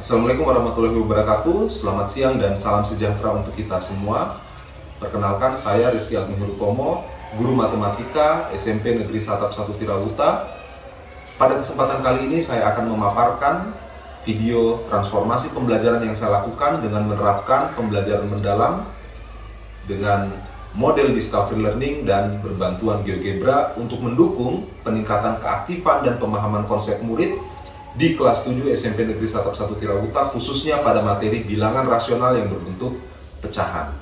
Assalamualaikum warahmatullahi wabarakatuh. Selamat siang dan salam sejahtera untuk kita semua. Perkenalkan, saya Rizky Agung Herutomo, guru matematika SMP Negeri Satap 1 Tirahuta. Pada kesempatan kali ini saya akan memaparkan video transformasi pembelajaran yang saya lakukan dengan menerapkan pembelajaran mendalam dengan model discovery learning dan berbantuan GeoGebra untuk mendukung peningkatan keaktifan dan pemahaman konsep murid di kelas 7 SMP Negeri Satap 1 Tirahuta, khususnya pada materi bilangan rasional yang berbentuk pecahan.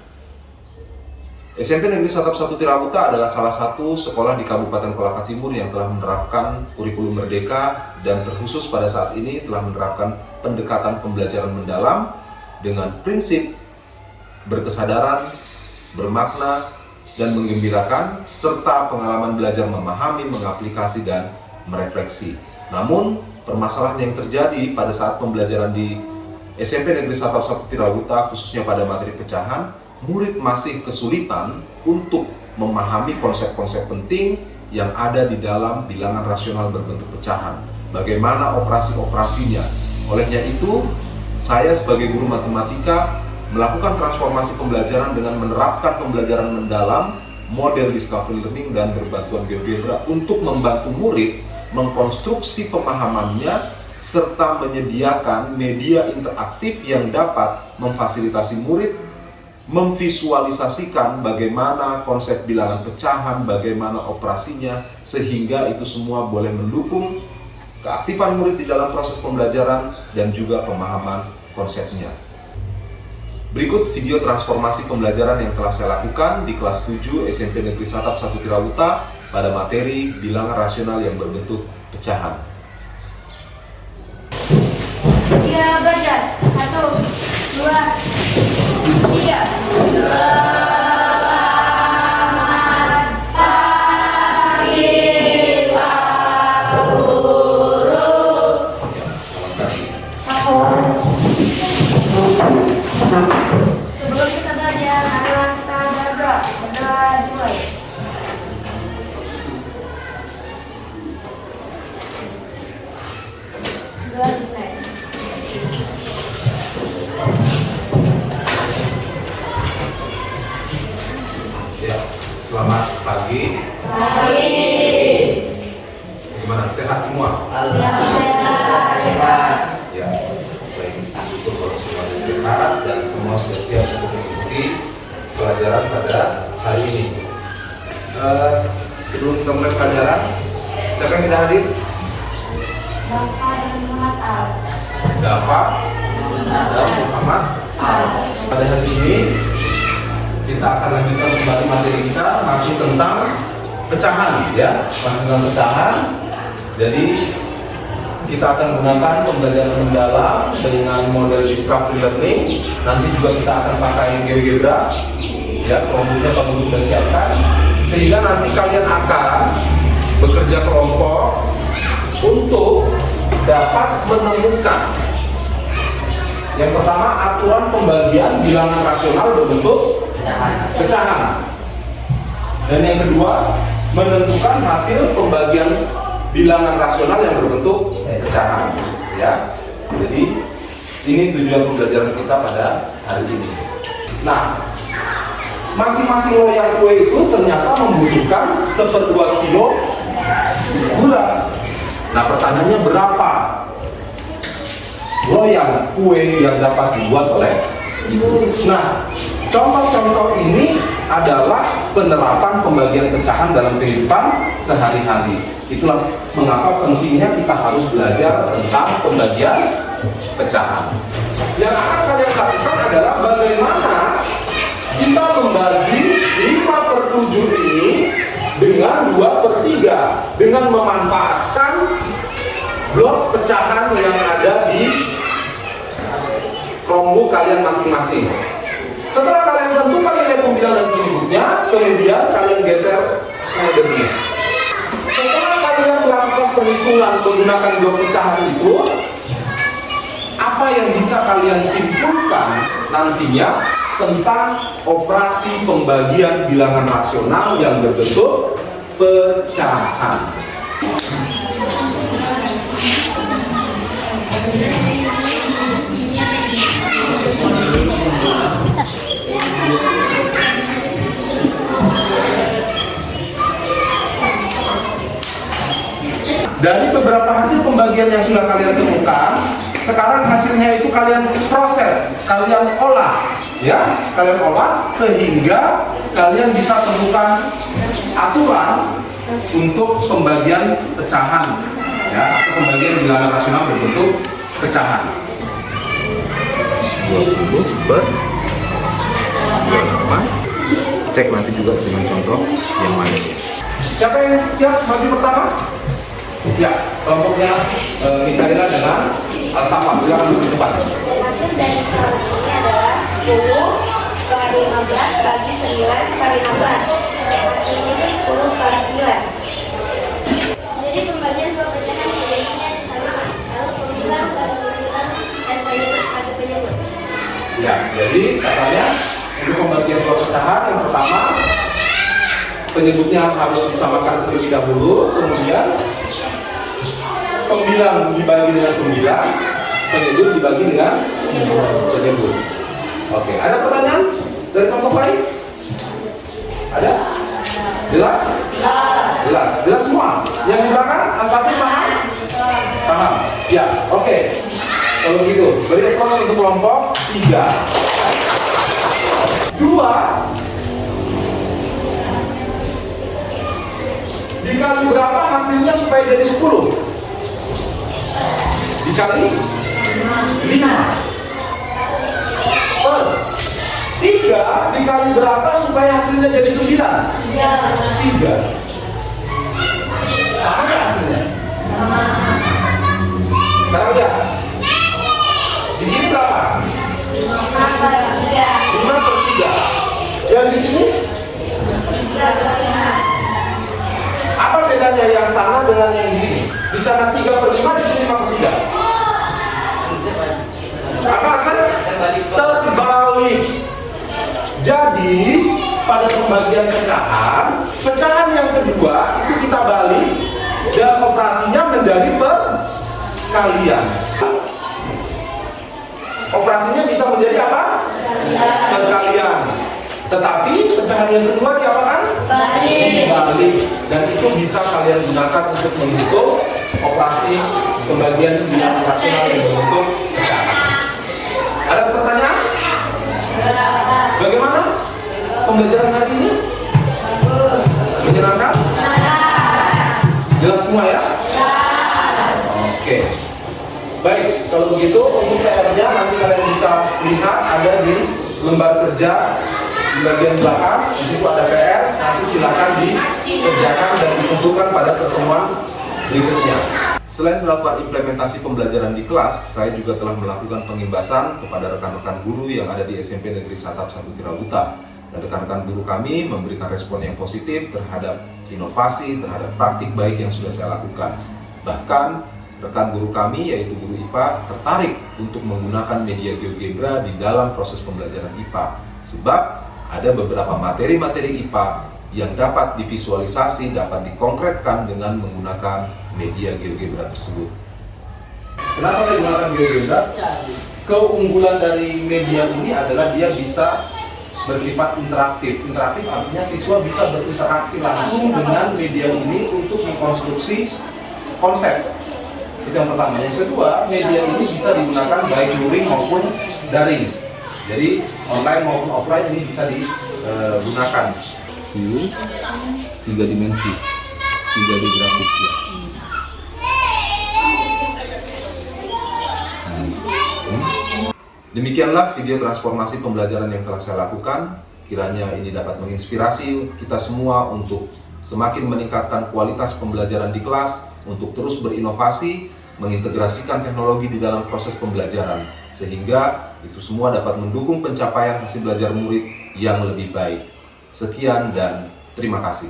SMP Negeri Satap 1 Tirahuta adalah salah satu sekolah di Kabupaten Kolaka Timur yang telah menerapkan kurikulum merdeka dan terkhusus pada saat ini telah menerapkan pendekatan pembelajaran mendalam dengan prinsip berkesadaran, bermakna, dan menggembirakan, serta pengalaman belajar memahami, mengaplikasi, dan merefleksi. Namun, permasalahan yang terjadi pada saat pembelajaran di SMP Negeri Satap 1 Tirahuta, khususnya pada materi pecahan, murid masih kesulitan untuk memahami konsep-konsep penting yang ada di dalam bilangan rasional berbentuk pecahan. Bagaimana operasi-operasinya? Olehnya itu, saya sebagai guru matematika melakukan transformasi pembelajaran dengan menerapkan pembelajaran mendalam, model discovery learning, dan berbantuan GeoGebra untuk membantu murid mengkonstruksi pemahamannya serta menyediakan media interaktif yang dapat memfasilitasi murid memvisualisasikan bagaimana konsep bilangan pecahan, bagaimana operasinya, sehingga itu semua boleh mendukung keaktifan murid di dalam proses pembelajaran dan juga pemahaman konsepnya. Berikut video transformasi pembelajaran yang telah saya lakukan di kelas 7 SMP Negeri Satap 1 Tirahuta pada materi bilangan rasional yang berbentuk pecahan. Dia belajar 1, 2, 3. Selamat pagi Pak Guru. Sebelum kita belajar, marilah kita berdoa. Berdoa dua. Berdoa selesai. Ya, selamat pagi. Pagi. Gimana? Sehat semua? Sehat. Ya, baik. Syukur kalau semuanya sehat dan semua sudah siap untuk mengikuti pelajaran pada hari ini. Sebelum kita mulai pelajaran, siapa yang tidak hadir? Bapak dan Muhammad Al. Dafa dan Muhammad. Pada hari ini kita akan lanjutkan kembali materi kita masih tentang pecahan, ya, masih tentang pecahan. Jadi kita akan gunakan pembelajaran mendalam dengan model discovery learning. Nanti juga kita akan pakai GeoGebra, ya, kelompoknya Pak Guru sudah siapkan, sehingga nanti kalian akan bekerja kelompok untuk dapat menemukan yang pertama aturan pembagian bilangan rasional berbentuk pecahan, dan yang kedua menentukan hasil pembagian bilangan rasional yang berbentuk pecahan, ya. Jadi ini tujuan pembelajaran kita pada hari ini. Nah, masing-masing loyang kue itu ternyata membutuhkan 1/2 kilo gula. Nah, pertanyaannya berapa loyang kue yang dapat dibuat oleh ibu? Nah, contoh-contoh ini adalah penerapan pembagian pecahan dalam kehidupan sehari-hari. Itulah mengapa pentingnya kita harus belajar tentang pembagian pecahan. Yang akan kalian lakukan adalah bagaimana kita membagi 5/7 ini dengan 2/3 dengan memanfaatkan blok pecahan yang ada di Chromebook kalian masing-masing. Setelah kalian tentukan nilai pembilang dan penyebutnya, kemudian kalian geser slidernya. Setelah kalian melakukan perhitungan menggunakan blok pecahan itu, apa yang bisa kalian simpulkan nantinya tentang operasi pembagian bilangan rasional yang berbentuk pecahan? dari beberapa hasil pembagian yang sudah kalian temukan, sekarang hasilnya itu kalian proses, kalian olah, ya, kalian olah sehingga kalian bisa temukan aturan untuk pembagian pecahan, ya, atau pembagian bilangan rasional berbentuk pecahan. 20 per 28. Cek nanti juga dengan contoh yang lain. Siapa yang siap maju pertama? Ya, kelompoknya Mikaela dengan sama, silakan lebih cepat. Hasil dari kelompok ini adalah 10 kali 15 bagi 9 kali 16. Hasilnya ini 10 kali 9. Jadi pembagian dua pecahan jadinya sama. Lalu pembilang kali pembilang dan penyebut kali penyebut. Ya, jadi katanya untuk pembagian dua pecahan yang pertama penyebutnya harus disamakan terlebih dahulu, kemudian pembilang dibagi dengan pembilang, penyebut dibagi dengan penyebut. Oke, ada pertanyaan dari kelompok lain? Ada? Jelas? Jelas. Jelas semua? Yang di belakang, angkatnya paham? Paham? Ya, oke. Kalau begitu, beri aplaus untuk kelompok 3. 2 dikali berapa hasilnya supaya jadi 10? Dikali 5. Per 3 dikali berapa supaya hasilnya jadi 9? 3. Sama nggak hasilnya? Sekarang ya. Di sini berapa? 5 per 3. Yang di sini? Apa bedanya yang sana dengan yang di sini? Di sana 3 per 5, di sini 5 per 3. Apa hasilnya? Terbalik. Jadi pada pembagian pecahan, pecahan yang kedua itu kita balik dan operasinya menjadi perkalian. Operasinya bisa menjadi apa? Perkalian. Tetapi pecahan yang kedua diapakan? Balik. Dan itu bisa kalian gunakan untuk menghitung operasi pembagian bilangan rasional yang berbentuk pecahan. Ada pertanyaan? Bagaimana pembelajaran hari ini? Menyenangkan? Jelas semua ya? Oke. Baik, kalau begitu untuk PR-nya nanti kalian bisa lihat ada di lembar kerja di bagian belakang. Di situ ada PR, nanti silakan dikerjakan dan dikumpulkan pada pertemuan berikutnya. Selain melakukan implementasi pembelajaran di kelas, saya juga telah melakukan pengimbasan kepada rekan-rekan guru yang ada di SMP Negeri Satap 1 Tirahuta. Dan rekan-rekan guru kami memberikan respon yang positif terhadap inovasi, terhadap praktik baik yang sudah saya lakukan. Bahkan rekan guru kami yaitu guru IPA tertarik untuk menggunakan media GeoGebra di dalam proses pembelajaran IPA. Sebab ada beberapa materi-materi IPA yang dapat divisualisasi, dapat dikonkretkan dengan menggunakan media GeoGebra tersebut. Kenapa saya gunakan GeoGebra? Keunggulan dari media ini adalah dia bisa bersifat interaktif. Interaktif artinya siswa bisa berinteraksi langsung dengan media ini untuk mengkonstruksi konsep. Itu yang pertama. Yang kedua, media ini bisa digunakan baik luring maupun daring. Jadi online maupun offline ini bisa digunakan. View 3 dimensi, 3D grafik ya. Demikianlah video transformasi pembelajaran yang telah saya lakukan. Kiranya ini dapat menginspirasi kita semua untuk semakin meningkatkan kualitas pembelajaran di kelas, untuk terus berinovasi, mengintegrasikan teknologi di dalam proses pembelajaran, sehingga itu semua dapat mendukung pencapaian hasil belajar murid yang lebih baik. Sekian dan terima kasih.